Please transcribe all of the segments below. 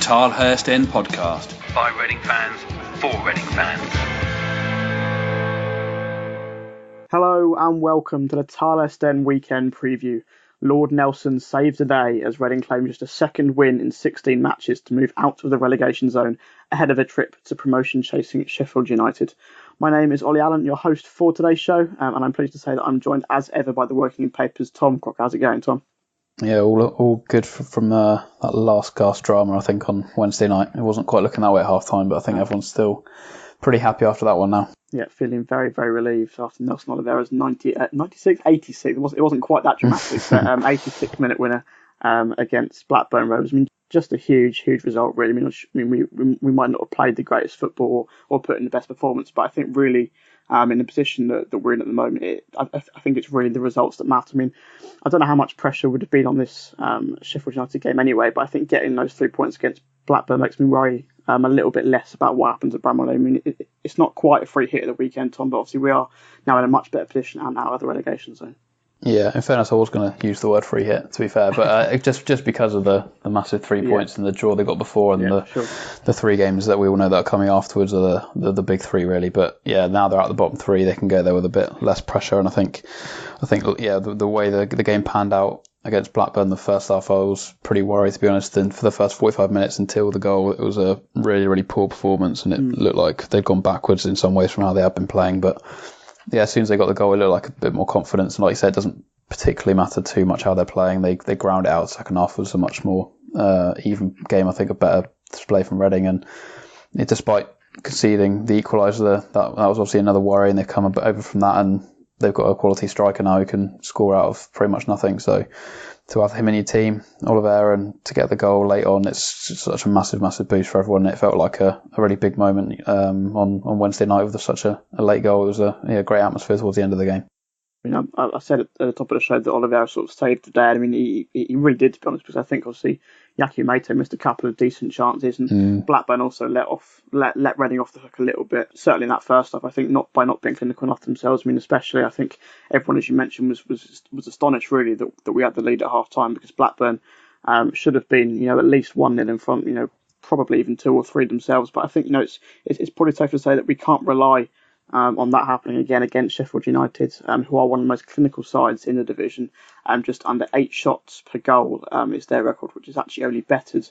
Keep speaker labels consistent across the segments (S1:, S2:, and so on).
S1: Tilehurst End podcast by Reading fans for Reading fans.
S2: Hello and welcome to the Tilehurst End weekend preview. Lord Nelson saves the day as Reading claim just a second win in 16 matches to move out of the relegation zone ahead of a trip to promotion chasing Sheffield United. My name is Olly Allen, your host for today's show, and I'm pleased to say that I'm joined as ever by the Wokingham Papers' Tom Crocker. How's it going, Tom?
S3: Yeah, all good from that last gasp drama, I think, on Wednesday night. It wasn't quite looking that way at half-time, but I think everyone's still pretty happy after that one now.
S2: Yeah, feeling very, very relieved after Nelson Oliveira's 86. It wasn't quite that dramatic, but 86-minute winner against Blackburn Rovers. I mean, just a huge result, really. I mean, we might not have played the greatest football or put in the best performance, but I think really in the position that we're in at the moment, I think it's really the results that matter. I mean, I don't know how much pressure would have been on this Sheffield United game anyway, but I think getting those 3 points against Blackburn makes me worry a little bit less about what happens at Bramall Lane. I mean, it's not quite a free hit at the weekend, Tom, but obviously we are now in a much better position and out of the relegation zone.
S3: Yeah, in fairness, I was going to use the word free hit, to be fair, but just because of the massive 3 points and the draw they got before and the three games that we all know that are coming afterwards are the big three, really. But yeah, now they're at the bottom three, they can go there with a bit less pressure. And I think the way the game panned out against Blackburn the first half, I was pretty worried, to be honest. And for the first 45 minutes until the goal, it was a really, really poor performance, and it looked like they'd gone backwards in some ways from how they had been playing. But yeah, as soon as they got the goal, it looked like a bit more confidence. And like you said, it doesn't particularly matter too much how they're playing. They ground it out. Second half was a much more even game. I think a better display from Reading. And despite conceding the equaliser, that was obviously another worry. And they've come over from that, and they've got a quality striker now who can score out of pretty much nothing. So to have him in your team, Oliveira, and to get the goal late on, it's just such a massive boost for everyone. It felt like a really big moment on Wednesday night with such a late goal. It was a great atmosphere towards the end of the game.
S2: I mean, I said at the top of the show that Oliveira sort of saved the day. I mean, he really did, to be honest, because I think obviously Yaki Mate missed a couple of decent chances, and Blackburn also let Reading off the hook a little bit. Certainly in that first half, I think not by not being clinical enough themselves. I mean, especially I think everyone, as you mentioned, was astonished really that we had the lead at half time, because Blackburn should have been at least 1-0 in front, probably even 2 or 3 themselves. But I think it's probably safe to say that we can't rely on that happening again against Sheffield United, who are one of the most clinical sides in the division. Just under 8 shots per goal is their record, which is actually only bettered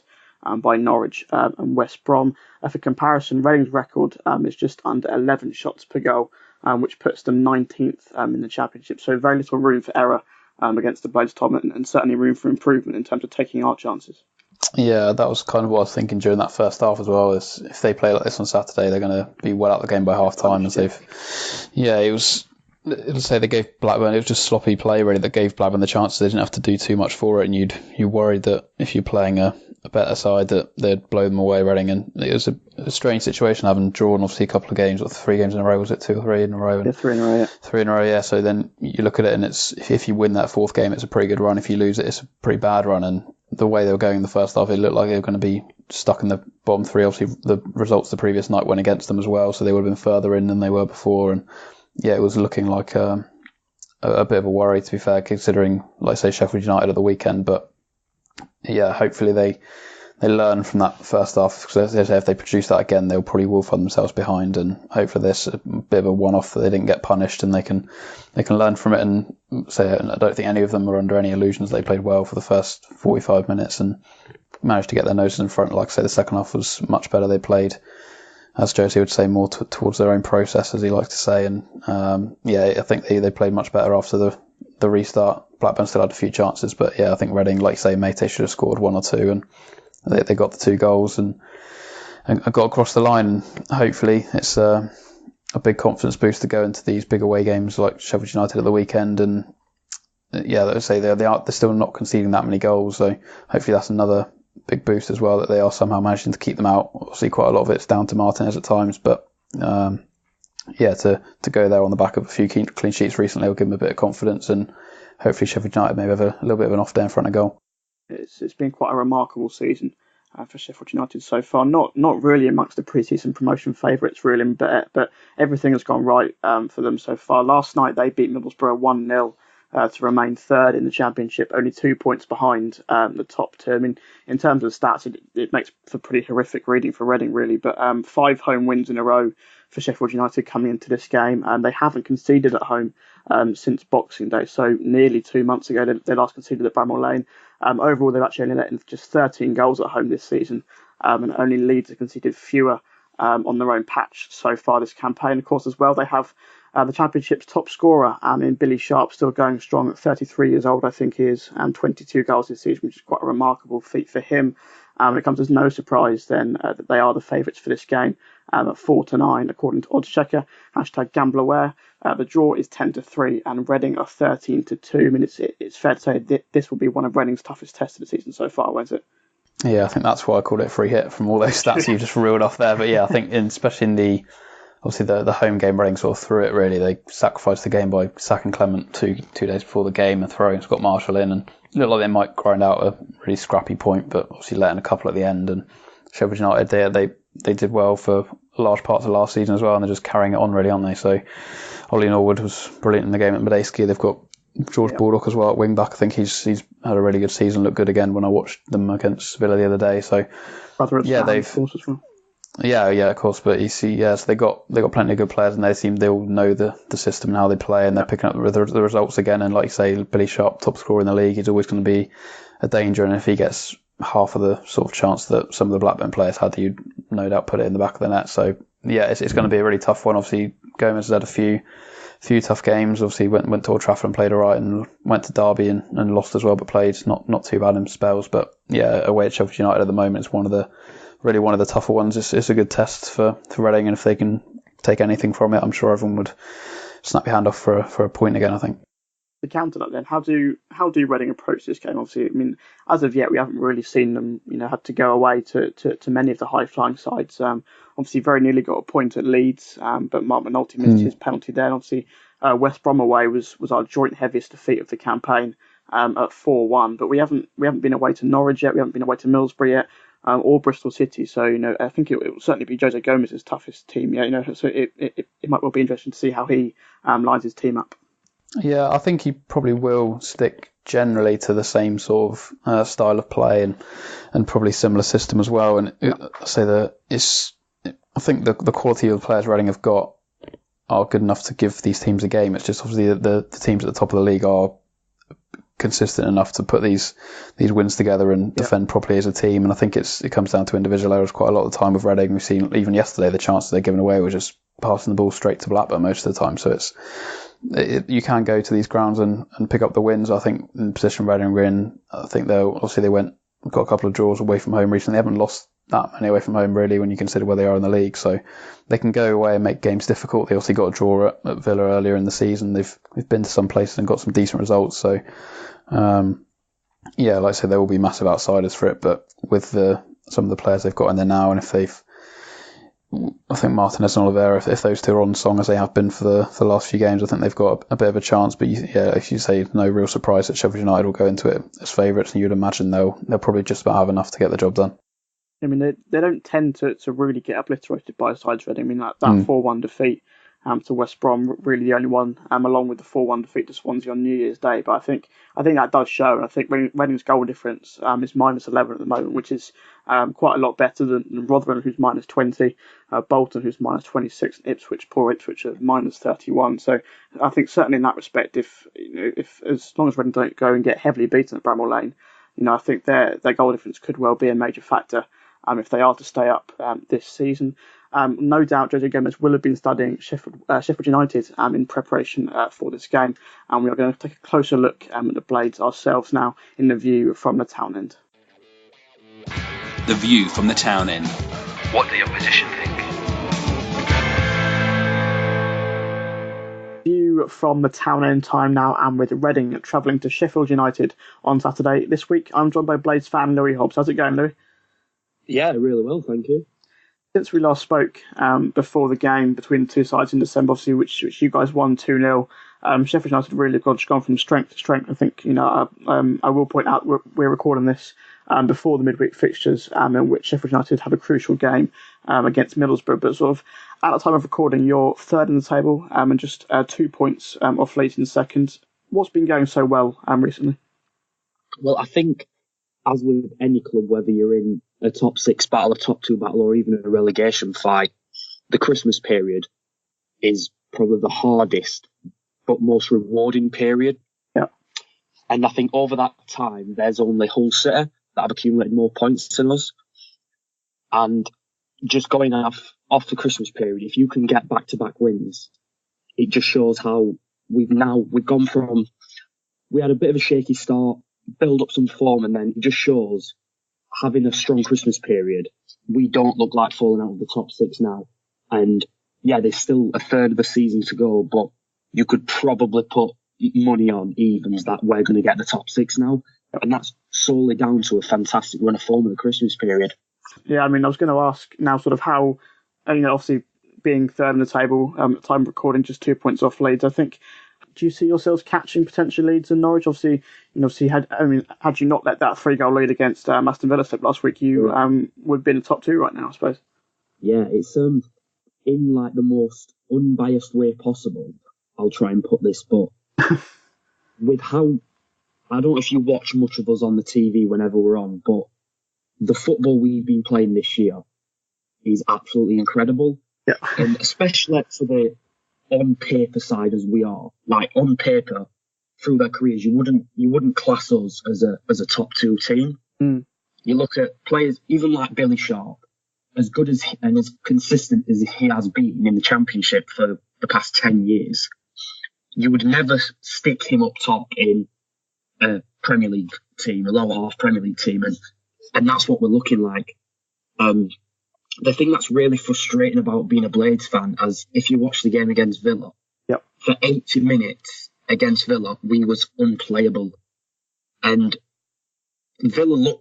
S2: by Norwich and West Brom. For comparison, Reading's record is just under 11 shots per goal, which puts them 19th in the Championship. So very little room for error against the Blades, Tom, and certainly room for improvement in terms of taking our chances.
S3: Yeah, that was kind of what I was thinking during that first half as well. Is if they play like this on Saturday, they're going to be well out of the game by half time. It'll say they gave Blackburn, it was just sloppy play really that gave Blackburn the chances. They didn't have to do too much for it, and you worried that if you're playing a better side that they'd blow them away, Reading. And it was a strange situation, having drawn obviously a couple of games, or 3 games in a row, was it 2 or 3 in a row?
S2: Yeah, 3 in a row, yeah.
S3: 3 in a row, yeah. So then you look at it, and it's if you win that 4th game, it's a pretty good run. If you lose it, it's a pretty bad run. And the way they were going in the first half, it looked like they were going to be stuck in the bottom 3. Obviously, the results the previous night went against them as well, so they would have been further in than they were before. And yeah, it was looking like a bit of a worry, to be fair, considering, like I say, Sheffield United at the weekend. But yeah, hopefully they learn from that first half, because if they produce that again, they'll probably will find themselves behind, and hopefully this a bit of a one-off that they didn't get punished, and they can learn from it. And say, I don't think any of them are under any illusions. They played well for the first 45 minutes and managed to get their noses in front. Like I say, the second half was much better. They played, as Jose would say, more towards their own process, as he likes to say. And I think they played much better after the restart. Blackburn still had a few chances, but yeah, I think Reading, like you say, Mate should have scored 1 or 2, and they got the 2 goals and got across the line. And hopefully it's a big confidence boost to go into these big away games like Sheffield United at the weekend. And yeah, let's say they're still not conceding that many goals, so hopefully that's another big boost as well, that they are somehow managing to keep them out. Obviously quite a lot of it's down to Martinez at times, but to go there on the back of a few clean sheets recently will give them a bit of confidence, and hopefully Sheffield United maybe have a little bit of an off day in front of goal.
S2: It's been quite a remarkable season for Sheffield United so far. Not really amongst the pre-season promotion favourites really, but everything has gone right for them so far. Last night they beat Middlesbrough 1-0 to remain third in the Championship, only 2 points behind the top two. I mean, in terms of stats, it makes for pretty horrific reading for Reading, really. But 5 home wins in a row for Sheffield United coming into this game, and they haven't conceded at home since Boxing Day. So nearly 2 months ago, they last conceded at Bramall Lane. Overall, they've actually only let in just 13 goals at home this season, and only Leeds have conceded fewer on their own patch so far this campaign. Of course, as well, they have the Championship's top scorer in Billy Sharp, still going strong at 33 years old, I think he is, and 22 goals this season, which is quite a remarkable feat for him. It comes as no surprise then that they are the favourites for this game at 4-9, according to Oddschecker, #GamblerWare. The draw is 10-3, and Reading are 13-2. I mean, it's fair to say that this will be one of Reading's toughest tests of the season so far, won't it?
S3: Yeah, I think that's why I called it a free hit from all those stats you just reeled off there. But yeah, I think especially in obviously the home game, Reading sort of threw it really. They sacrificed the game by sacking Clement two days before the game and throwing Scott Marshall in, and it looked like they might grind out a really scrappy point, but obviously letting a couple at the end. And Sheffield United, they did well for large parts of last season as well, and they're just carrying it on really, aren't they? So Ollie Norwood was brilliant in the game at Medeski. They've got George Baldock as well at wing back. I think he's had a really good season, looked good again when I watched them against Villa the other day. So they've of course as well. Yeah, of course. But you see, so they got plenty of good players, and they all know the system and how they play, and they're picking up the results again. And like you say, Billy Sharp, top scorer in the league, he's always going to be a danger. And if he gets half of the sort of chance that some of the Blackburn players had, you'd no doubt put it in the back of the net. So yeah, it's going to be a really tough one. Obviously, Gomes has had a few tough games. Obviously went to Old Trafford and played alright, and went to Derby and lost as well, but played not too bad in spells. But yeah, away at Sheffield United at the moment, it's one of the tougher ones. It's a good test for Reading, and if they can take anything from it, I'm sure everyone would snap your hand off for a point again, I think.
S2: To counter that then, how do Reading approach this game? Obviously, I mean, as of yet, we haven't really seen them, had to go away to many of the high-flying sides. Obviously, very nearly got a point at Leeds, but Mark McNulty missed his penalty there. And obviously, West Brom away was our joint heaviest defeat of the campaign at 4-1. But we haven't been away to Norwich yet. We haven't been away to Middlesbrough yet, or Bristol City. So I think it will certainly be Jose Gomes' toughest team. Yeah, so it might well be interesting to see how he lines his team up.
S3: Yeah, I think he probably will stick generally to the same sort of style of play and probably similar system as well. And I say that I think the quality of the players Reading have got are good enough to give these teams a game. It's just obviously the teams at the top of the league are consistent enough to put these wins together and defend properly as a team. And I think it comes down to individual errors quite a lot of the time with Reading. We've seen even yesterday the chances they're giving away were just passing the ball straight to Blackburn most of the time. So you can go to these grounds and pick up the wins. I think in the position Reading were in, I think they got a couple of draws away from home recently. They haven't lost that many away from home really when you consider where they are in the league. So they can go away and make games difficult. They also got a draw at Villa earlier in the season. They've been to some places and got some decent results. So like I said, there will be massive outsiders for it. But with some of the players they've got in there now, and I think Martinez and Oliveira, if those two are on song as they have been for the last few games, I think they've got a bit of a chance. But if you say no real surprise that Sheffield United will go into it as favourites, and you'd imagine they'll probably just about have enough to get the job done.
S2: I mean, they don't tend to really get obliterated by sides Reading. I mean, that 4-1 defeat to West Brom, really the only one, along with the 4-1 defeat to Swansea on New Year's Day. But I think that does show, and I think Reading's goal difference is -11 at the moment, which is quite a lot better than Rotherham, who's -20, Bolton, who's -26, and poor Ipswich are -31. So I think certainly in that respect, if as long as Reading don't go and get heavily beaten at Bramall Lane, I think their goal difference could well be a major factor if they are to stay up this season. No doubt Jose Gomes will have been studying Sheffield United in preparation for this game, and we are going to take a closer look at the Blades ourselves now in the view from the town end.
S1: The view from the town end. What do the opposition think?
S2: View from the town end time now, and with Reading travelling to Sheffield United on Saturday this week. I'm joined by Blades fan Louis Hobbs. How's it going, Louis?
S4: Yeah, really well, thank you.
S2: Since we last spoke before the game between the two sides in December, obviously, which you guys won 2-0, Sheffield United really have gone from strength to strength. I think, I will point out we're recording this before the midweek fixtures, in which Sheffield United have a crucial game against Middlesbrough. But sort of at the time of recording, you're third in the table and just 2 points off Leeds in second. what's been going so well recently?
S4: Well, I think, as with any club, whether you're in a top 6 battle, a top 2 battle, or even a relegation fight, the Christmas period is probably the hardest but most rewarding period.
S2: Yeah.
S4: And I think over that time, there's only Hull City that have accumulated more points than us. And just going off the Christmas period, if you can get back-to-back wins, it just shows how we've gone from, we had a bit of a shaky start, build up some form, and then it just shows, having a strong Christmas period, we don't look like falling out of the top 6 now. And yeah, there's still a third of the season to go, but you could probably put money on evens that we're going to get the top 6 now. And that's solely down to a fantastic run of form in the Christmas period.
S2: Yeah, I mean, I was going to ask now sort of how, obviously being third in the table, at the time of recording, just 2 points off Leeds, I think, do you see yourselves catching potential Leeds and Norwich? Obviously, had you not let that 3-goal lead against Aston Villa slip last week, you would be in the top 2 right now, I suppose.
S4: Yeah, it's in like the most unbiased way possible. I'll try and put this, but with how, I don't know if you watch much of us on the TV whenever we're on, but the football we've been playing this year is absolutely incredible.
S2: Yeah.
S4: And especially for the on paper side as we are, like on paper, through their careers, you wouldn't class us as a top 2 team.
S2: Mm.
S4: You look at players even like Billy Sharp, as good as and as consistent as he has been in the Championship for the past 10 years, you would never stick him up top in a Premier League team, a lower half Premier League team, and that's what we're looking like. The thing that's really frustrating about being a Blades fan, as if you watch the game against Villa,
S2: yep,
S4: for 80 minutes against Villa, we was unplayable. And Villa,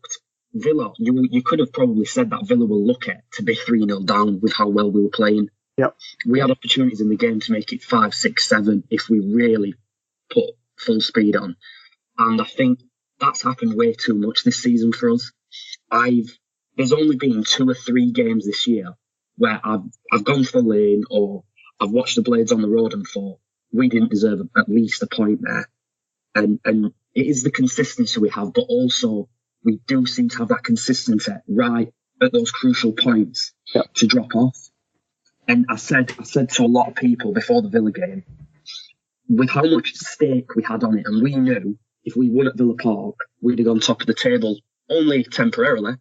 S4: you could have probably said that Villa were lucky to be 3-0 down with how well we were playing.
S2: Yep.
S4: We had opportunities in the game to make it 5, 6, 7 if we really put full speed on. And I think that's happened way too much this season for us. There's only been 2 or 3 games this year where I've gone to the lane or I've watched the Blades on the road and thought we didn't deserve at least a point there. And it is the consistency we have, but also we do seem to have that consistency right at those crucial points to drop off. And I said to a lot of people before the Villa game, with how much stake we had on it, and we knew if we won at Villa Park, we'd have gone top of the table only temporarily,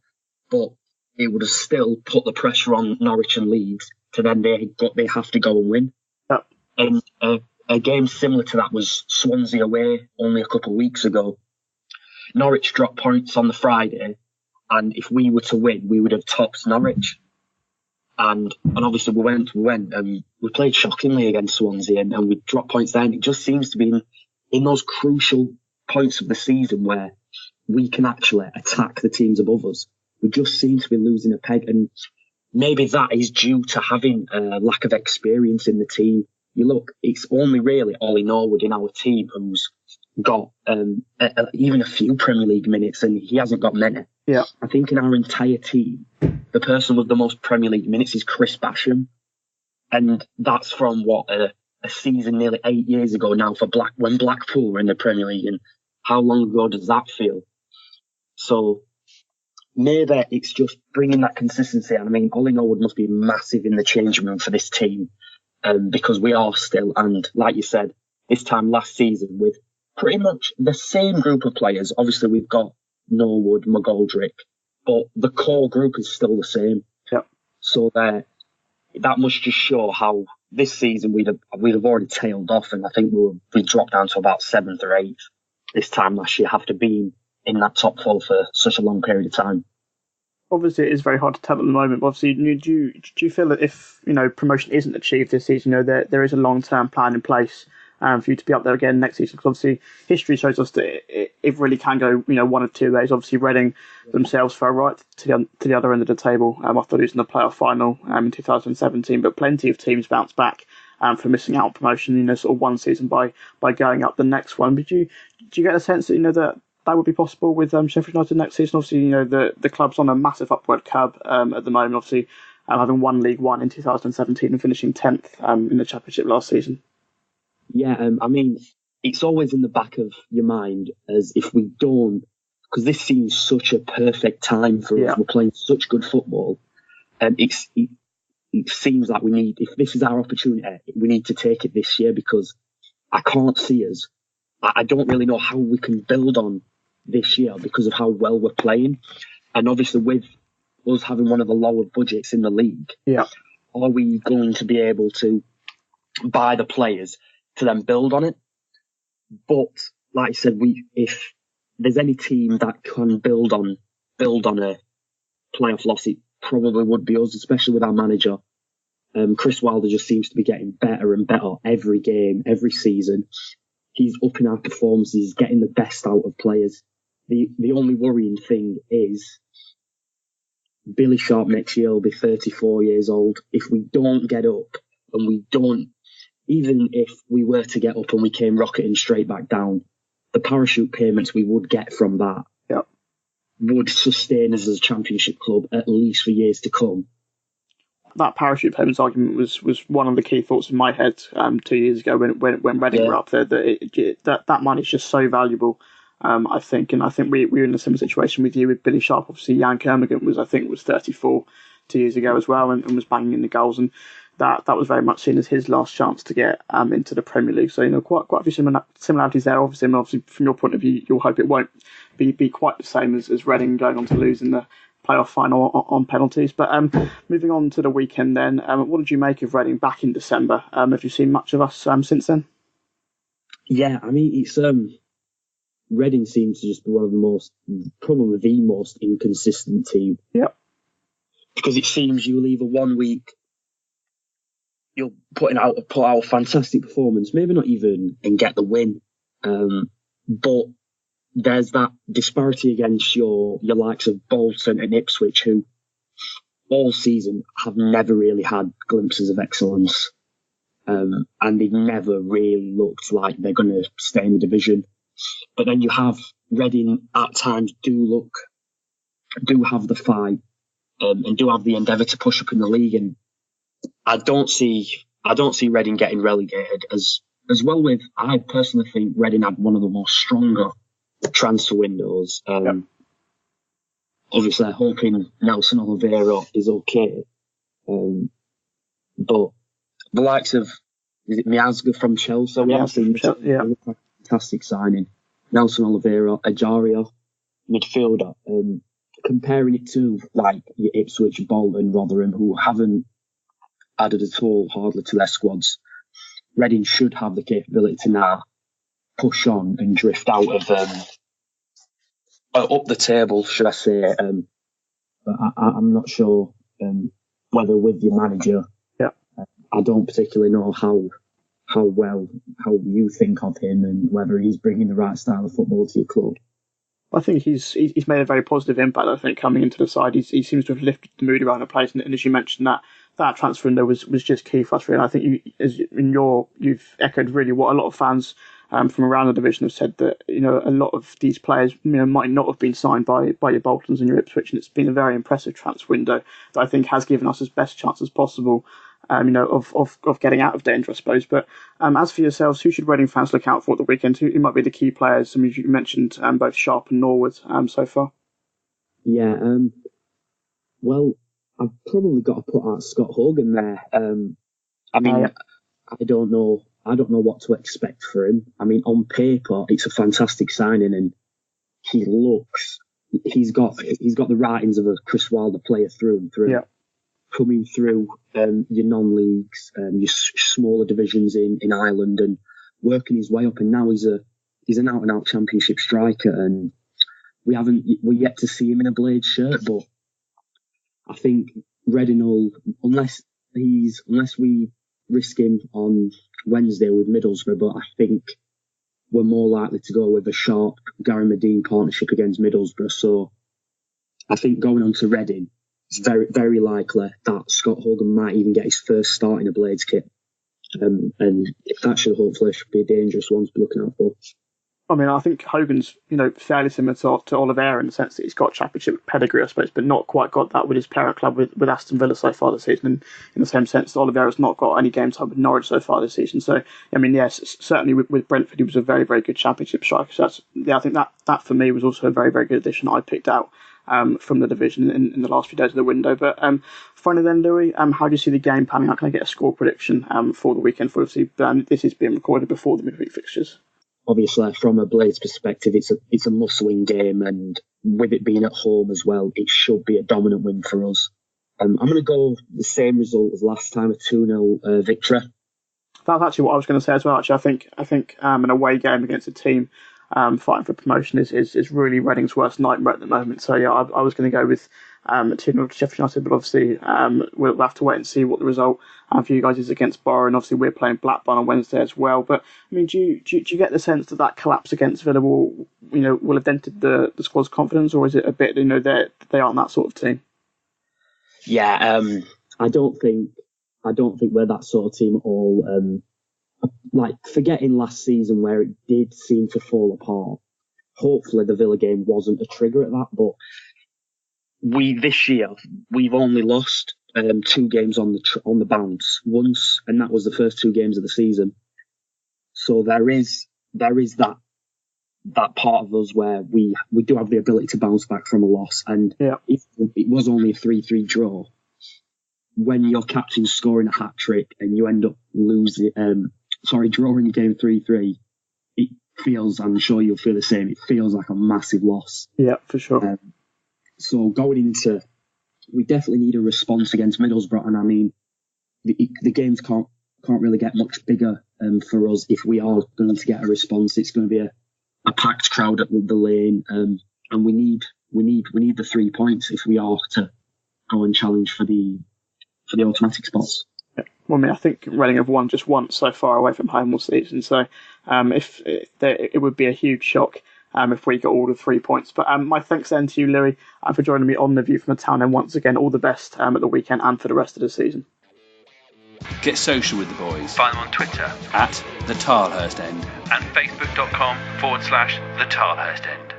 S4: but it would have still put the pressure on Norwich and Leeds to then they have to go and win.
S2: Yep.
S4: And a game similar to that was Swansea away only a couple of weeks ago. Norwich dropped points on the Friday, and if we were to win, we would have topped Norwich. And obviously we went and we played shockingly against Swansea and we dropped points there. And it just seems to be in those crucial points of the season where we can actually attack the teams above us. We just seem to be losing a peg, and maybe that is due to having a lack of experience in the team. You look, it's only really Olly Norwood in our team who's got even a few Premier League minutes, and he hasn't got many.
S2: Yeah.
S4: I think in our entire team, the person with the most Premier League minutes is Chris Basham, and that's from a season nearly 8 years ago now for when Blackpool were in the Premier League, and how long ago does that feel? So maybe it's just bringing that consistency. And I mean, Olly Norwood must be massive in the changing room for this team, because we are still, and like you said, this time last season with pretty much the same group of players. Obviously, we've got Norwood, McGoldrick, but the core group is still the same.
S2: Yep.
S4: So that must just show how this season we'd have already tailed off, and I think we dropped down to about 7th or 8th this time last year after being in that top 4 for such a long period of time.
S2: Obviously, it is very hard to tell at the moment. But obviously, do you feel that if promotion isn't achieved this season, there is a long-term plan in place for you to be up there again next season? Because obviously, history shows us that it really can go one of two ways. Obviously, Reading themselves fell right to the other end of the table after losing the playoff final in 2017. But plenty of teams bounced back for missing out on promotion, sort of one season by going up the next one. But do you get a sense that that would be possible with Sheffield United next season? Obviously, the club's on a massive upward curve at the moment. Obviously, having won League One in 2017 and finishing 10th in the Championship last season.
S4: Yeah, I mean, it's always in the back of your mind as if we don't, because this seems such a perfect time for us. We're playing such good football, and it seems like we need, if this is our opportunity, we need to take it this year, because I can't see us. I don't really know how we can build on this year because of how well we're playing. And obviously with us having one of the lower budgets in the league, are we going to be able to buy the players to then build on it? But like I said, if there's any team that can build on a playoff loss, it probably would be us, especially with our manager. Chris Wilder just seems to be getting better and better every game, every season. He's upping our performances, he's getting the best out of players. The only worrying thing is Billy Sharp next year will be 34 years old. If we don't get up, and we don't, even if we were to get up and we came rocketing straight back down, the parachute payments we would get from that would sustain us as a championship club at least for years to come.
S2: That parachute payments argument was one of the key thoughts in my head 2 years ago when Reading were up there. That money is just so valuable, I think, and I think we were in a similar situation with you with Billy Sharp. Obviously, Jan Kermigan was 34 2 years ago as well, and was banging in the goals, and that was very much seen as his last chance to get into the Premier League. So quite a few similarities there. Obviously, from your point of view, you'll hope it won't be quite the same as Reading going on to lose in the playoff final on penalties. But moving on to the weekend then, what did you make of Reading back in December? Have you seen much of us since then?
S4: Yeah, I mean, it's Reading seems to just be one of the most, probably the most inconsistent team.
S2: Yep.
S4: Because it seems you'll either 1 week you'll put out a fantastic performance, maybe not even and get the win, but there's that disparity against your likes of Bolton and Ipswich, who all season have never really had glimpses of excellence, and they've never really looked like they're going to stay in the division. But then you have Reading at times do have the fight, and do have the endeavour to push up in the league, and I don't see Reading getting relegated as well. With, I personally think Reading had one of the most stronger transfer windows. Obviously, I'm hoping Nelson Oliveira is okay, but the likes of, is it Miazga from Chelsea? Fantastic signing. Nelson Oliveira, Ajaria, midfielder. Comparing it to like your Ipswich, Bolton, Rotherham, who haven't added at all hardly to their squads, Reading should have the capability to now push on and drift out of up the table, should I say? But I'm not sure whether with your manager. I don't particularly know how you think of him and whether he's bringing the right style of football to your club.
S2: I think he's made a very positive impact. I think coming into the side, he seems to have lifted the mood around the place. And as you mentioned, that transfer window was just key for us. Really, I think you've echoed really what a lot of fans from around the division have said, that a lot of these players might not have been signed by your Boltons and your Ipswich, and it's been a very impressive transfer window that I think has given us as best chance as possible. Of getting out of danger, I suppose. But as for yourselves, who should Reading fans look out for at the weekend? Who might be the key players? I mean, you mentioned both Sharp and Norwood so far.
S4: Yeah, well, I've probably got to put out Scott Hogan there. I don't know what to expect for him. I mean, on paper, it's a fantastic signing, and he's got the writings of a Chris Wilder player through and through.
S2: Yeah.
S4: Coming through your non-leagues, your smaller divisions in Ireland, and working his way up, and now he's an out-and-out championship striker, and we're yet to see him in a Blade shirt. But I think Reading will, unless we risk him on Wednesday with Middlesbrough, but I think we're more likely to go with a Sharp Gary Medine partnership against Middlesbrough. So I think going on to Reading, it's very, very likely that Scott Hogan might even get his first start in a Blades kit. And that should hopefully be a dangerous one to be looking out for.
S2: I mean, I think Hogan's, fairly similar to Oliveira in the sense that he's got championship pedigree, I suppose, but not quite got that with his parent club with Aston Villa so far this season. And in the same sense, Oliveira's not got any game time with Norwich so far this season. So, I mean, yes, certainly with Brentford, he was a very, very good championship striker. So I think that for me was also a very, very good addition I picked out from the division in the last few days of the window. But finally then, Louis, how do you see the game panning out? Can I get a score prediction for the weekend? For obviously, this is being recorded before the midweek fixtures.
S4: Obviously, from a Blades perspective, it's a must-win game, and with it being at home as well, it should be a dominant win for us. I'm going to go the same result as last time, a 2-0 victory.
S2: That's actually what I was going to say as well. Actually, I think an away game against a team fighting for promotion is really Reading's worst nightmare at the moment. So yeah, I was going to go with 2-0 to Sheffield United, but obviously we'll have to wait and see what the result for you guys is against Borough, and obviously we're playing Blackburn on Wednesday as well. But I mean, do you get the sense that collapse against Villa will have dented the squad's confidence, or is it a bit they aren't that sort of team?
S4: Yeah, I don't think we're that sort of team at all. Like forgetting last season where it did seem to fall apart. Hopefully the Villa game wasn't a trigger at that, but this year we've only lost 2 games on the bounce once, and that was the first 2 games of the season. So there is that part of us where we do have the ability to bounce back from a loss, and if it was only a 3-3 draw, when your captain's scoring a hat trick and you end up drawing a game 3-3, it feels, I'm sure you'll feel the same, it feels like a massive loss.
S2: Yeah, for sure.
S4: So going into, we definitely need a response against Middlesbrough, and I mean, the games can't really get much bigger for us if we are going to get a response. It's going to be a packed crowd at the Lane, and we need the 3 points if we are to go and challenge for the automatic spots.
S2: Well, I mean, I think Reading have won just once so far away from home all season, so it would be a huge shock if we got all the 3 points. But my thanks then to you, Louis, for joining me on The View from the Town, and once again, all the best at the weekend and for the rest of the season.
S1: Get social with the boys.
S5: Find them on Twitter
S1: at the Tilehurst End
S5: and facebook.com/the Tilehurst End.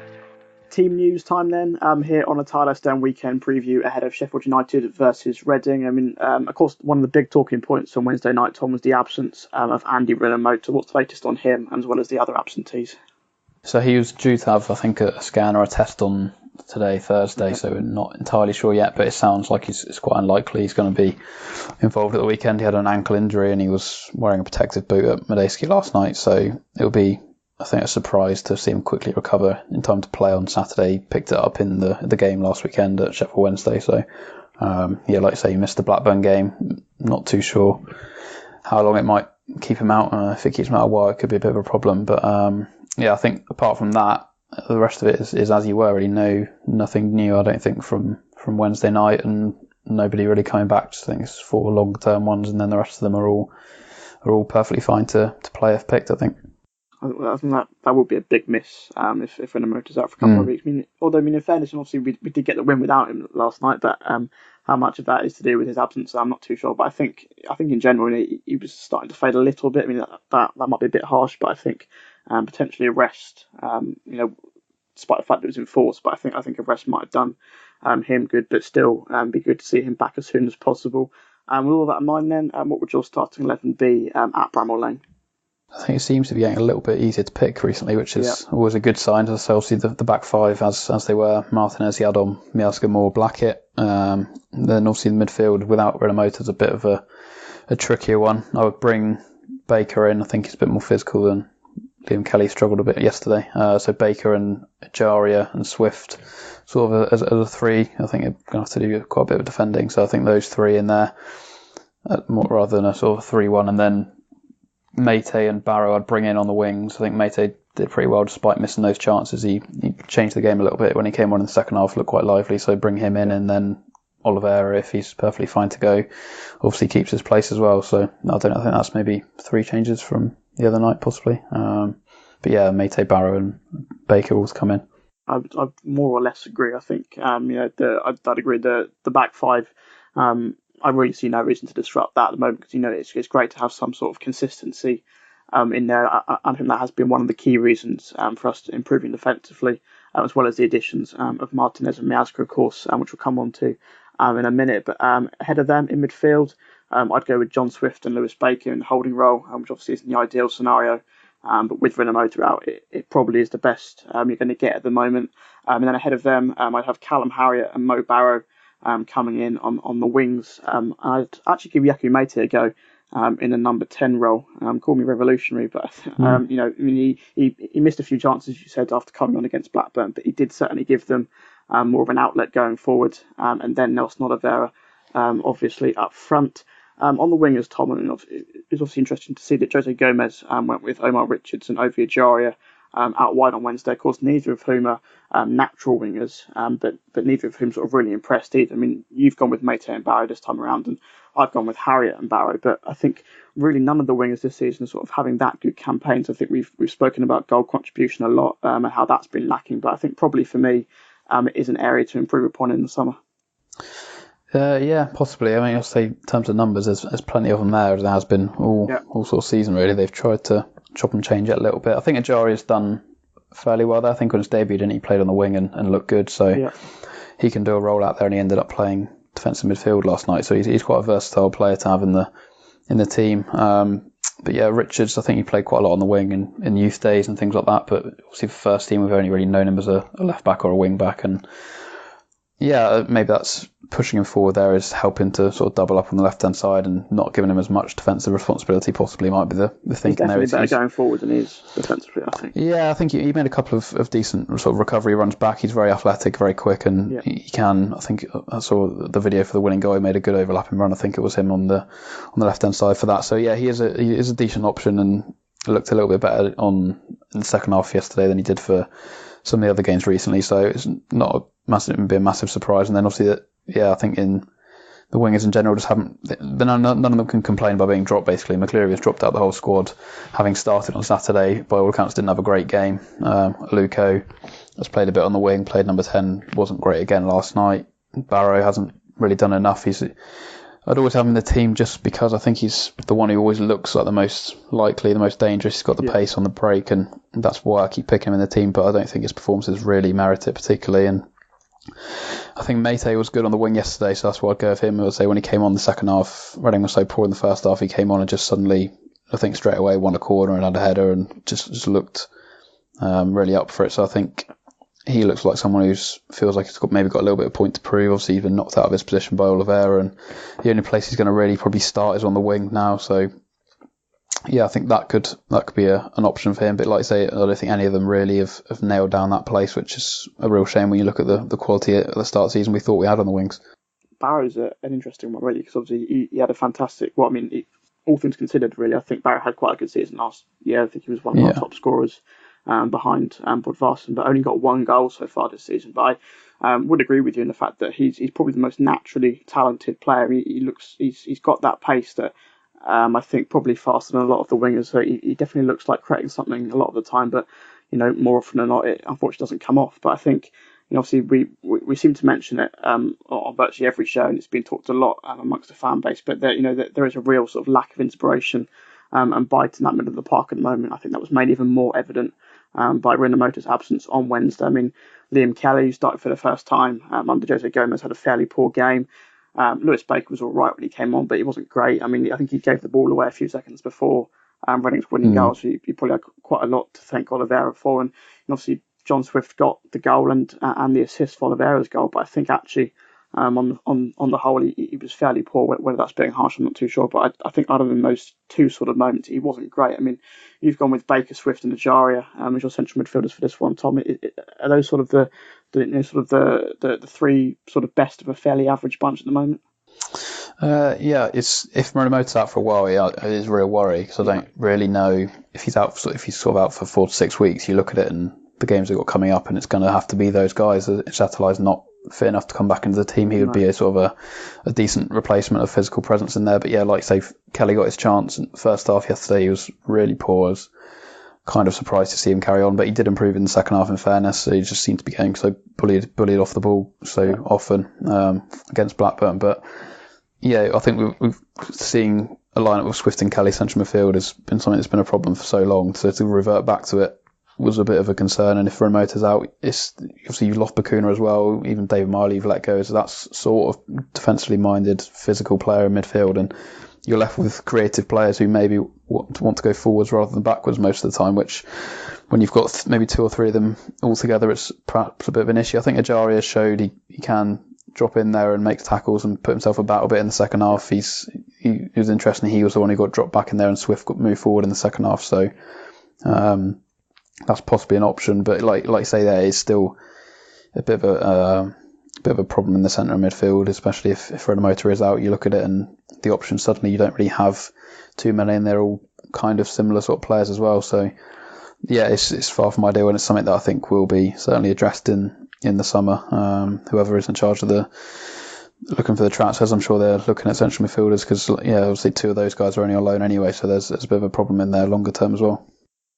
S2: Team news time then, here on a Tilehurst End weekend preview ahead of Sheffield United versus Reading. I mean, of course, one of the big talking points on Wednesday night, Tom, was the absence of Andy Rinomhota. What's the latest on him, as well as the other absentees?
S3: So he was due to have, I think, a scan or a test on today, Thursday, okay. So we're not entirely sure yet, but it sounds like it's quite unlikely he's going to be involved at the weekend. He had an ankle injury and he was wearing a protective boot at Medeski last night, so it'll be, I think, a surprise to see him quickly recover in time to play on Saturday. He picked it up in the game last weekend at Sheffield Wednesday. So, like you say, he missed the Blackburn game. Not too sure how long it might keep him out. If it keeps him out a while, it could be a bit of a problem. But, I think apart from that, the rest of it is as you were. Really, nothing new, I don't think, from Wednesday night, and nobody really coming back. Just think it's 4 long-term ones, and then the rest of them are all perfectly fine to play if picked, I think.
S2: I think that would be a big miss if Rinomhota's out for a couple of weeks. Although in fairness, obviously we did get the win without him last night, but how much of that is to do with his absence, I'm not too sure. But I think in general he was starting to fade a little bit. I mean that might be a bit harsh, but I think potentially a rest, despite the fact that it was enforced, but I think a rest might have done him good. But still, be good to see him back as soon as possible. With all that in mind, then, what would your starting 11 be at Bramall Lane?
S3: I think it seems to be getting a little bit easier to pick recently, which is always a good sign. So obviously the back 5 as they were: Martinez, Yadom, Miazga, Moore, Blackett. Then obviously the midfield without Rinomhota is a bit of a trickier one. I would bring Baker in. I think he's a bit more physical than Liam Kelly struggled a bit yesterday. So Baker and Ajaria and Swift sort of as a 3. I think they're going to have to do quite a bit of defending. So I think those 3 in there rather than a sort of 3-1, and then Meite and Barrow I'd bring in on the wings. I think Meite did pretty well despite missing those chances. He changed the game a little bit when he came on in the second half, looked quite lively, so bring him in, and then Oliveira, if he's perfectly fine to go, obviously keeps his place as well. So I think that's maybe 3 changes from the other night possibly. But yeah, Meite, Barrow and Baker will come in.
S2: I more or less agree. I think I'd agree. The back 5, I really see no reason to disrupt that at the moment, because it's great to have some sort of consistency in there. I think that has been one of the key reasons for us improving defensively, as well as the additions of Martinez and Miazga, of course, which we'll come on to in a minute. But ahead of them in midfield, I'd go with John Swift and Lewis Baker in the holding role, which obviously isn't the ideal scenario. But with Rinomhota out, it probably is the best you're going to get at the moment. And then ahead of them, I'd have Callum Harriott and Mo Barrow coming in on the wings. I'd actually give Yaku Mate a go in a number 10 role. Call me revolutionary, but he missed a few chances, you said, after coming on against Blackburn, but he did certainly give them more of an outlet going forward. And then Nelson Oliveira, obviously up front. On the wingers, Tom, it's obviously interesting to see that Jose Gomes went with Omar Richards and Ovie Ejaria out wide on Wednesday. Of course, neither of whom are natural wingers, but neither of whom sort of really impressed either. I mean, you've gone with Mate and Barrow this time around, and I've gone with Harriott and Barrow. But I think really none of the wingers this season are sort of having that good campaigns. I think we've spoken about goal contribution a lot and how that's been lacking. But I think probably for me, it is an area to improve upon in the summer.
S3: Yeah, possibly. I mean, I'll say in terms of numbers, there's plenty of them there, as there has been all sort of season, really. They've tried to chop and change it a little bit. I think Ajari's done fairly well there. I think on his debut, he played on the wing and looked good, so he can do a role out there, and he ended up playing defensive midfield last night, so he's quite a versatile player to have in the team. But yeah, Richards, I think he played quite a lot on the wing in youth days and things like that, but obviously for first team, we've only really known him as a left back or a wing back, and yeah, maybe that's pushing him forward there, is helping to sort of double up on the left-hand side and not giving him as much defensive responsibility possibly might be the thinking there.
S2: He's definitely better going forward than he is defensively, I think.
S3: Yeah, I think he made a couple of decent sort of recovery runs back. He's very athletic, very quick, and he can, I think I saw the video for the winning goal, he made a good overlapping run. I think it was him on the left-hand side for that. So yeah, he is a decent option, and looked a little bit better in the second half yesterday than he did for some of the other games recently. So it's not be a massive surprise. And then obviously I think in the wingers in general just haven't. None of them can complain about being dropped. Basically, McCleary has dropped out the whole squad, having started on Saturday. By all accounts, didn't have a great game. Luco has played a bit on the wing, played number 10, wasn't great again last night. Barrow hasn't really done enough. I'd always have him in the team just because I think he's the one who always looks like the most likely, the most dangerous. He's got the pace on the break, and that's why I keep picking him in the team. But I don't think his performances really merit it particularly. And I think Mate was good on the wing yesterday, so that's why I'd go with him. I would say when he came on the second half, Reading was so poor in the first half, he came on and just suddenly, I think straight away, won a corner and had a header and just looked really up for it. So I think he looks like someone who feels like he's maybe got a little bit of point to prove. Obviously, he's been knocked out of his position by Oliveira, and the only place he's going to really probably start is on the wing now. So yeah, I think that could be an option for him. But like I say, I don't think any of them really have nailed down that place, which is a real shame when you look at the quality at the start of the season we thought we had on the wings.
S2: Barrow's an interesting one, really, because obviously he had a fantastic. Well, I mean, all things considered, really, I think Barrow had quite a good season last year. I think he was one of our top scorers behind Budvarsson, but only got one goal so far this season. But I would agree with you in the fact that he's probably the most naturally talented player. He's got that pace that I think probably faster than a lot of the wingers. So he definitely looks like creating something a lot of the time, but more often than not, it unfortunately doesn't come off. But I think obviously we seem to mention it on virtually every show, and it's been talked a lot amongst the fan base. But there is a real sort of lack of inspiration and bite in that middle of the park at the moment. I think that was made even more evident by Rinomhota's absence on Wednesday. I mean, Liam Kelly, who started for the first time under Jose Gomes, had a fairly poor game. Lewis Baker was all right when he came on, but he wasn't great. I mean, I think he gave the ball away a few seconds before Reading's winning goal, so he probably had quite a lot to thank Oliveira for. And obviously, John Swift got the goal and the assist for Oliveira's goal, but I think actually on the whole he was fairly poor. Whether that's being harsh, I'm not too sure. But I think other than those two sort of moments, he wasn't great. I mean, you've gone with Baker, Swift, and Ejaria as your central midfielders for this one, Tom. Are those sort of the three sort of best of a fairly average bunch at the moment?
S3: It's if Rinomhota's out for a while, it is a real worry because I don't really know if he's out. If he's sort of out for 4 to 6 weeks, you look at it and the games they've got coming up, and it's going to have to be those guys. Shatterlai's not fit enough to come back into the team. He would be a sort of a decent replacement of physical presence in there. But yeah, like I say, Kelly got his chance in the first half yesterday. He was really poor. I was kind of surprised to see him carry on, but he did improve in the second half in fairness. So he just seemed to be getting so bullied off the ball so often against Blackburn. But yeah, I think we've seeing a lineup with Swift and Kelly central midfield has been something that's been a problem for so long. So to revert back to it was a bit of a concern. And if Rinomhota's out, it's obviously you've lost Bacuna as well. Even David Miley you've let go. So that's sort of defensively minded, physical player in midfield, and you're left with creative players who maybe want to go forwards rather than backwards most of the time, which when you've got maybe 2 or 3 of them all together, it's perhaps a bit of an issue. I think Ajaria showed he can drop in there and make tackles and put himself about a bit in the second half. He was interesting. He was the one who got dropped back in there, and Swift got moved forward in the second half. So that's possibly an option. But like you say, there is still a bit of a problem in the centre of midfield, especially if Rinomhota is out. You look at it and the options suddenly you don't really have too many, and they're all kind of similar sort of players as well. So yeah, it's far from ideal, and it's something that I think will be certainly addressed in the summer. Whoever is in charge of looking for the transfers, I'm sure they're looking at central midfielders, because obviously 2 of those guys are only on loan anyway, so there's a bit of a problem in there longer term as well.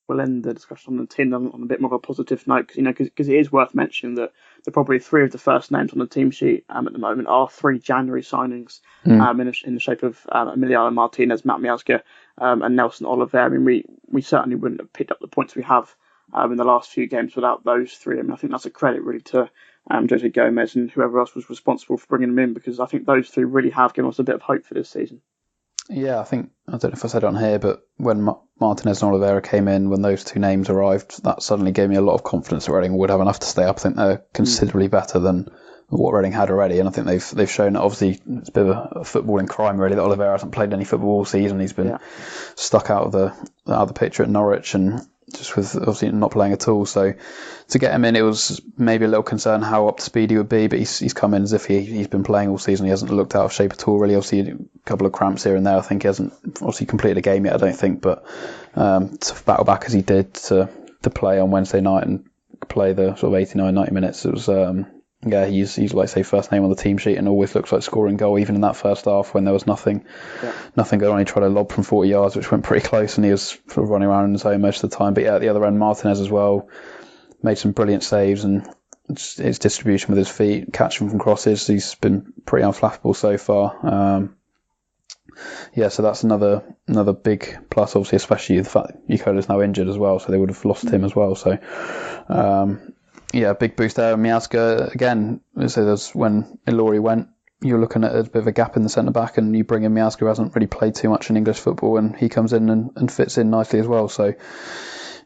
S2: We'll end the discussion on the team on a bit more of a positive note, because it is worth mentioning that probably 3 of the first names on the team sheet at the moment are 3 January signings in the shape of Emiliano Martinez, Matt Miazga, and Nelson Oliver. I mean, we certainly wouldn't have picked up the points we have in the last few games without those 3. I mean, I think that's a credit really to Jose Gomes and whoever else was responsible for bringing them in, because I think those 3 really have given us a bit of hope for this season.
S3: Yeah, I don't know if I said it on here, but when Martinez and Oliveira came in, when those 2 names arrived, that suddenly gave me a lot of confidence that Reading would have enough to stay up. I think they're considerably better than what Reading had already, and I think they've shown that. Obviously it's a bit of a footballing crime really that Oliveira hasn't played any football all season. He's been stuck out of the picture at Norwich, and just with obviously not playing at all. So to get him in, it was maybe a little concern how up to speed he would be, but he's come in as if he's been playing all season. He hasn't looked out of shape at all really. Obviously a couple of cramps here and there. I think he hasn't obviously completed a game yet, I don't think, but to battle back as he did to play on Wednesday night and play the sort of 89-90 minutes, it was he's like say first name on the team sheet, and always looks like scoring goal, even in that first half when there was nothing going on. He tried a lob from 40 yards which went pretty close, and he was sort of running around in his own most of the time. But yeah, at the other end, Martinez as well made some brilliant saves, and his distribution with his feet, catching from crosses, he's been pretty unflappable so far. So that's another big plus, obviously, especially the fact that Yukola's now injured as well, so they would have lost him as well. So big boost there. Miazga, again, so there's when Ilori went, you're looking at a bit of a gap in the centre back, and you bring in Miazga, who hasn't really played too much in English football, and he comes in and fits in nicely as well. So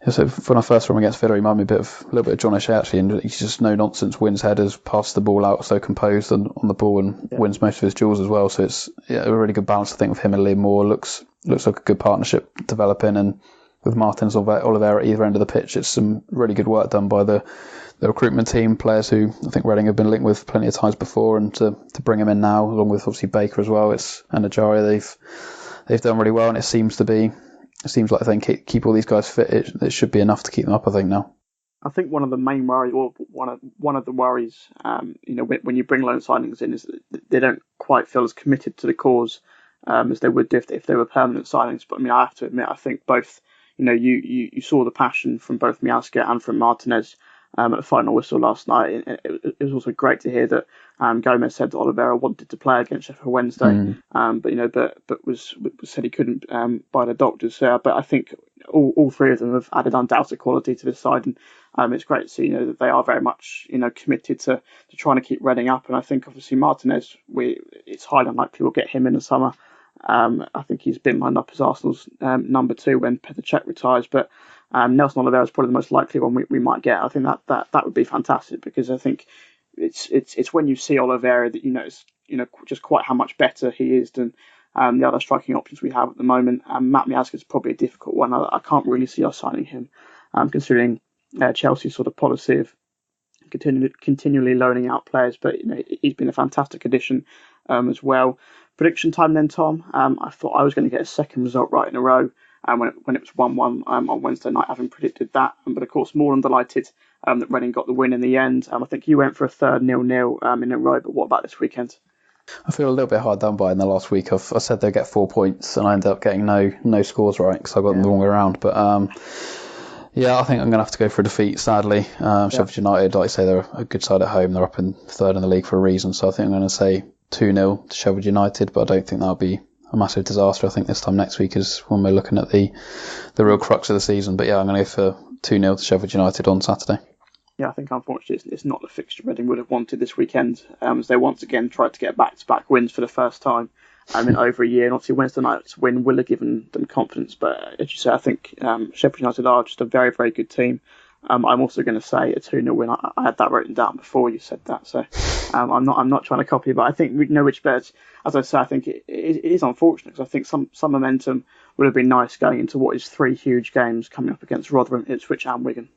S3: when I first saw him against Villa, he reminded me a little bit of John O'Shea actually, and he's just no nonsense, wins headers, passes the ball out so composed on the ball, and wins most of his duels as well. So it's a really good balance, I think, with him and Liam Moore. Looks like a good partnership developing, and with Martins or Oliveira at either end of the pitch, it's some really good work done by the recruitment team, players who I think Reading have been linked with plenty of times before, and to bring him in now, along with obviously Baker as well, and Ajaria, they've done really well, and it seems like if they can keep all these guys fit, it should be enough to keep them up, I think, now.
S2: I think one of the main worries, or one of the worries, when you bring loan signings in, is that they don't quite feel as committed to the cause as they would if they were permanent signings. But I mean, I have to admit, I think both, you saw the passion from both Miazga and from Martinez at the final whistle last night. It was also great to hear that Gomes said that Oliveira wanted to play against Sheffield Wednesday, but was said he couldn't by the doctors. But I think all 3 of them have added undoubted quality to this side, and it's great to see that they are very much committed to trying to keep Reading up. And I think obviously Martinez, it's highly unlikely we'll get him in the summer. I think he's been lined up as Arsenal's number 2 when Petr Cech retires, but Nelson Oliveira is probably the most likely one we might get. I think that would be fantastic, because I think it's when you see Oliveira that you notice just quite how much better he is than the other striking options we have at the moment. Matt Miazga is probably a difficult one. I can't really see us signing him, considering Chelsea's sort of policy of continually loaning out players. But he's been a fantastic addition as well. Prediction time then, Tom. I thought I was going to get a second result right in a row when it was 1-1 on Wednesday night, having predicted that. But of course, more than delighted that Reading got the win in the end. I think you went for a third 0-0 in a row, but what about this weekend?
S3: I feel a little bit hard done by in the last week. I said they'd get 4 points, and I ended up getting no scores right because I got them the wrong way around. But I think I'm going to have to go for a defeat, sadly. Sheffield United, like I say, they're a good side at home. They're up in 3rd in the league for a reason. So I think I'm going to say 2-0 to Sheffield United, but I don't think that'll be a massive disaster. I think this time next week is when we're looking at the real crux of the season. But yeah, I'm going to go for 2-0 to Sheffield United on Saturday.
S2: Yeah, I think unfortunately it's not the fixture Reading would have wanted this weekend, as they once again tried to get back-to-back wins for the first time in over a year. And obviously Wednesday night's win will have given them confidence. But as you say, I think Sheffield United are just a very, very good team. I'm also going to say a 2-0 win. I had that written down before you said that, so I'm not trying to copy, but I think we know which bets. As I say, I think it is unfortunate because I think some momentum would have been nice going into what is 3 huge games coming up against Rotherham, Ipswich, and Wigan.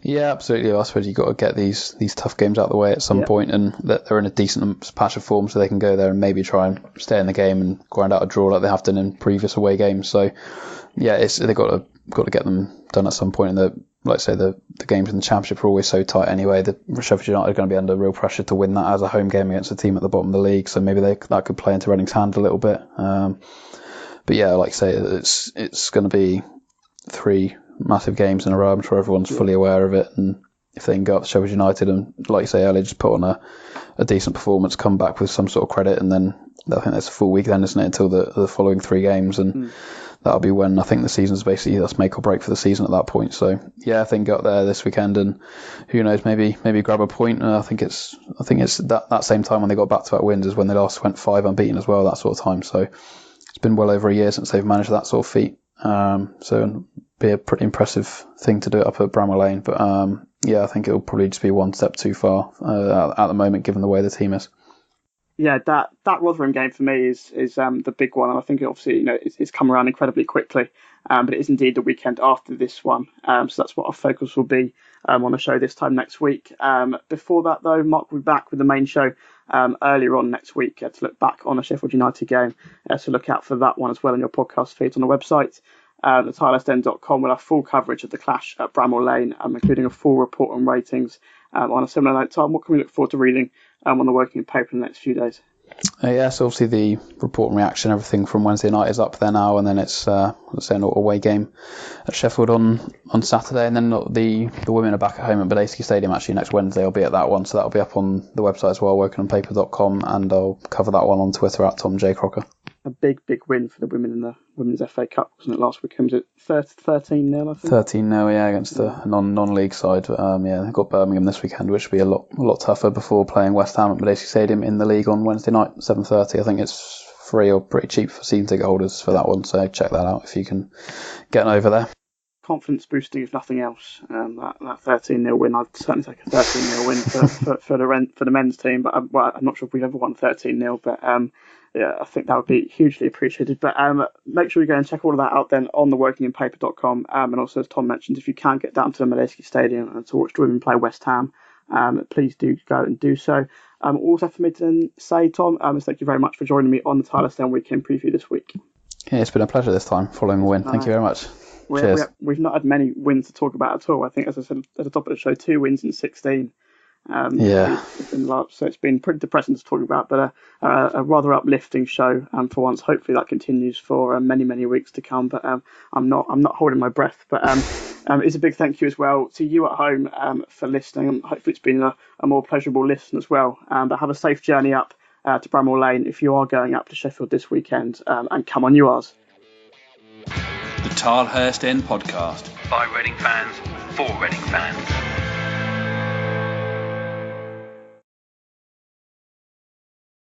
S3: Yeah, absolutely. I suppose you've got to get these tough games out of the way at some point, and that they're in a decent patch of form, so they can go there and maybe try and stay in the game and grind out a draw like they have done in previous away games. So yeah, they've got to get them done at some point. And like I say, the games in the Championship are always so tight anyway. The Sheffield United are going to be under real pressure to win that as a home game against a team at the bottom of the league. So maybe that could play into Reading's hand a little bit. But yeah, like I say, it's going to be 3 massive games in a row. I'm sure everyone's fully aware of it. And if they can go up to Sheffield United and, like you say earlier, just put on a decent performance, come back with some sort of credit, and then I think that's a full week then, isn't it, until the following 3 games. And that'll be when I think the season's basically, that's make or break for the season at that point. So yeah, if they can go up there this weekend and who knows, maybe grab a point. I think it's that same time when they got back-to-back wins is when they last went 5 unbeaten as well, that sort of time. So it's been well over a year since they've managed that sort of feat. So it'll be a pretty impressive thing to do it up at Bramall Lane. But yeah, I think it'll probably just be one step too far at the moment, given the way the team is. Yeah,
S2: that Rotherham game for me is the big one, and I think obviously it's come around incredibly quickly, but it is indeed the weekend after this one, so that's what our focus will be on the show this time next week. Before that though, Mark will be back with the main show earlier on next week to look back on a Sheffield United game, so look out for that one as well in your podcast feeds on the website. Tilehurstend.com will have full coverage of the clash at Bramall Lane, including a full report on ratings. On a similar note, Tom, what can we look forward to reading on the working paper in the next few days?
S3: So obviously the report and reaction, everything from Wednesday night is up there now, and then it's let's say an away game at Sheffield on Saturday, and then the women are back at home at Bradesky Stadium actually next Wednesday. I'll be at that one, so that'll be up on the website as well, workingonpaper.com, and I'll cover that one on Twitter at Tom J Crocker.
S2: A big win for the women in the Women's FA Cup, wasn't it, last week? Was it 13-0, I think? 13-0,
S3: yeah, against the non-league side. Yeah, they've got Birmingham this weekend, which will be a lot tougher before playing West Ham at Bradesky Stadium in the league on Wednesday night, 7:30. I think it's free or pretty cheap for season ticket holders for that one, so check that out if you can get over there.
S2: Confidence boosting, if nothing else. That 13-0 win, I'd certainly take a 13-0 win for the men's team. But I'm not sure if we've ever won 13-0. But yeah, I think that would be hugely appreciated. But make sure you go and check all of that out then on the workingonpaper.com. And also, as Tom mentioned, if you can get down to the Bradesky Stadium and to watch the women play West Ham, please do go and do so. Also for me to then say, Tom, thank you very much for joining me on the Tilehurst End Weekend Preview this week.
S3: Yeah, it's been a pleasure this time following the win. Thank you very much.
S2: We've not had many wins to talk about at all. I think, as I said at the top of the show, 2 wins in 16. So it's been pretty depressing to talk about, but a rather uplifting show for once. Hopefully that continues for many weeks to come. But I'm not holding my breath. But it's a big thank you as well to you at home for listening. Hopefully it's been a more pleasurable listen as well. But have a safe journey up to Bramall Lane if you are going up to Sheffield this weekend. And come on, you ours.
S1: The Tilehurst End Podcast.
S5: By Reading fans, for Reading fans.